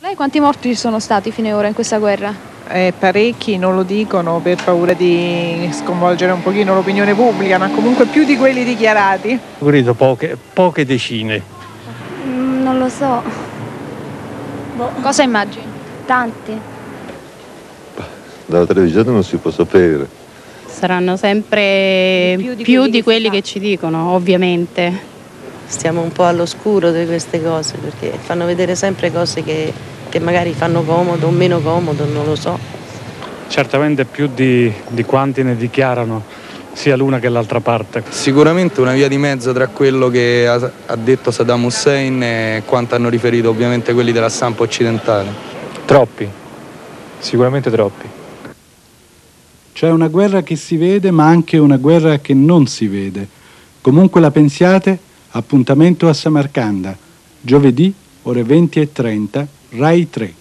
Lei quanti morti ci sono stati fino ad ora in questa guerra? Parecchi non lo dicono per paura di sconvolgere un pochino l'opinione pubblica, ma comunque più di quelli dichiarati. Credo poche decine. Non lo so. Cosa immagini? Tanti. Dalla televisione non si può sapere. Saranno sempre più di quelli che ci dicono, ovviamente. Stiamo un po' all'oscuro di queste cose perché fanno vedere sempre cose che magari fanno comodo o meno comodo, non lo so. Certamente più di quanti ne dichiarano sia l'una che l'altra parte. Sicuramente una via di mezzo tra quello che ha detto Saddam Hussein e quanto hanno riferito ovviamente quelli della stampa occidentale. Troppi, sicuramente troppi. C'è una guerra che si vede, ma anche una guerra che non si vede. Comunque la pensiate, appuntamento a Samarcanda, giovedì, ore 20:30, Rai 3.